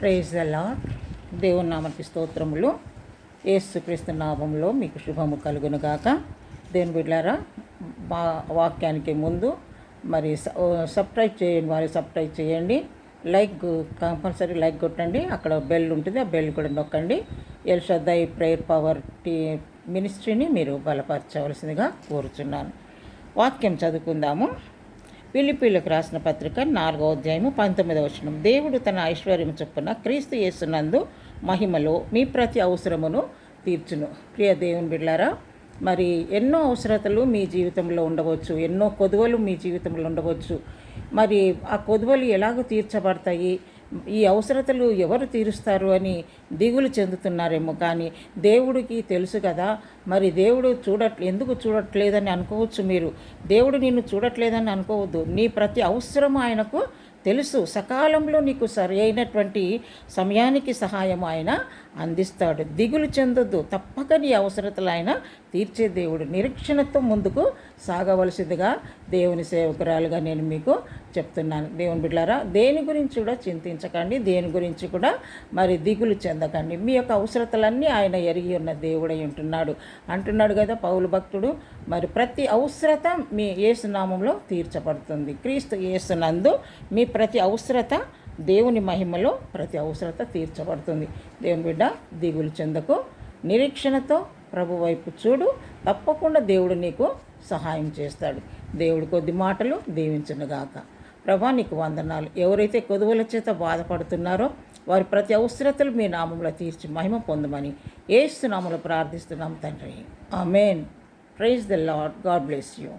Praise the lord. దేవుని నామకి స్తోత్రములు. యేసుక్రీస్తు నామంలో మీకు శుభము కలుగునుగాక. దేవుని బిడ్డలారా, వాక్యానికి ముందు మరి సబ్స్క్రైబ్ చేయని వారు సబ్స్క్రైబ్ చేయండి. కంపల్సరీ లైక్ కొట్టండి. అక్కడ బెల్ ఉంటుంది, ఆ బెల్ కూడా నొక్కండి. ఎల్ శ్రద్ధ ప్రేయర్ పవర్ మినిస్ట్రీని మీరు బలపరచవలసిందిగా కోరుచున్నాను. వాక్యం చదువుకుందాము. ఫిలిప్పీలకు రాసిన పత్రిక 4వ అధ్యాయము 19వ వచనం. దేవుడు తన ఐశ్వర్యం చొప్పున క్రీస్తు యేసునందు మహిమలో మీ ప్రతి అవసరమును తీర్చును. ప్రియ దేవుని బిడ్డలారా, మరి ఎన్నో అవసరతలు మీ జీవితంలో ఉండవచ్చు, ఎన్నో కొదువలు మీ జీవితంలో ఉండవచ్చు. మరి ఆ కొదువలు ఎలాగో తీర్చబడతాయి, ఈ అవసరతలు ఎవరు తీరుస్తారు అని దిగులు చెందుతున్నారేమో. కానీ దేవుడికి తెలుసు కదా. మరి దేవుడు ఎందుకు చూడట్లేదని అనుకోవచ్చు మీరు. దేవుడు నిన్ను చూడట్లేదని అనుకోవద్దు. నీ ప్రతి అవసరం ఆయనకు తెలుసు. సకాలంలో నీకు సరి అయినటువంటి సమయానికి సహాయం ఆయన అందిస్తాడు. దిగులు చెందొద్దు. తప్పక నీ అవసరతలు ఆయన తీర్చే దేవుడు. నిరీక్షణతో ముందుకు సాగవలసిందిగా దేవుని సేవకురాలుగా నేను మీకు చెప్తున్నాను. దేవుని బిడ్డలారా, దేని గురించి కూడా చింతించకండి, దేని గురించి కూడా మరి దిగులు చెందకండి. మీ యొక్క అవసరతలన్నీ ఆయన ఎరిగి ఉన్న దేవుడై అంటున్నాడు కదా పౌలు భక్తుడు. మరి ప్రతి అవసరత మీ యేసు నామంలో తీర్చబడుతుంది. క్రీస్తు యేసునందు మీ ప్రతి అవసరత దేవుని మహిమలో ప్రతి అవసరత తీర్చబడుతుంది. దేవుని బిడ్డ, దిగులు చెందకు. నిరీక్షణతో ప్రభు వైపు చూడు. తప్పకుండా దేవుడు నీకు సహాయం చేస్తాడు. దేవుడు కొద్ది మాటలు దీవించునుగాక. ప్రభా, నీకు వందనాలు. ఎవరైతే కొదువుల చేత బాధపడుతున్నారో వారి ప్రతి అవసరతలు మీ నామంలో తీర్చి మహిమ పొందమని యేసు నామములో ప్రార్థిస్తున్నాం తండ్రి. Amen. Praise the Lord. God bless you.